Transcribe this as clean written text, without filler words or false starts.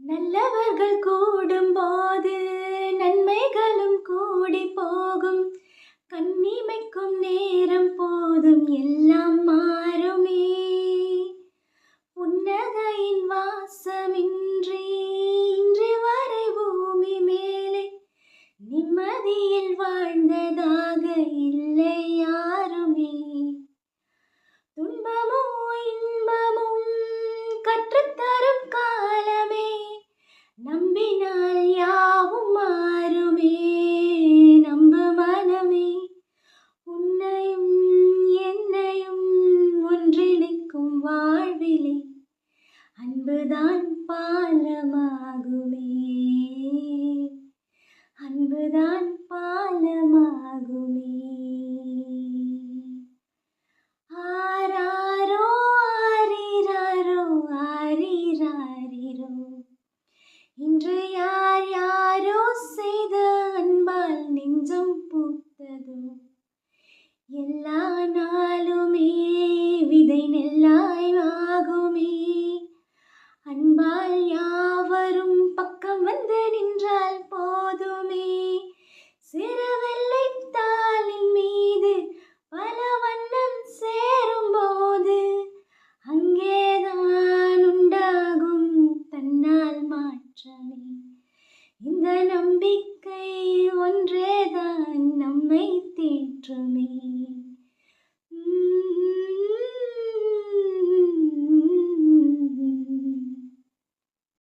நல்லவர்கள் கூடும்போது நன்மைகளும் கூடி போகும். கண்ணிமைக்கும் நேரம் போதும் எல்லாம் மாறுமே. புன்னகையின் வாசமின்றி இன்று வரை பூமி மேலே நிம்மதியில் வாழ்ந்ததாக இல்லை யாருமே. துன்பமும் இன்பமும் கற்றுத்தரும் காலமே, நம்பினால் யாவும் மாறுமே. நம்பு மனமே, உன்னையும் என்னையும் ஒன்றிணைக்கும் வாழ்விலே அன்புதான் பாலமாகுமே. அன்புதான் பாலமாகுமே. ஆராரோ ஆரிராரோ ஆரிராரிரோ, இன்று யார் யாரோ செய்த அன்பால் நெஞ்சம் பூத்ததோ. எல்லா நாளுமே விதை நெல்லாய் ஆகுமே. அன்பால் யாவரும் பக்கம் வந்து நின்றால் போதுமே. சிறு வெள்ளைத்தாளின் மீது பல வண்ணம் சேரும்போது அங்கேதான் உண்டாகும் தன்னால் மாற்றமே. இந்த நம்பிக்கை ஒன்றேதான் நம்மை தேற்றுமே.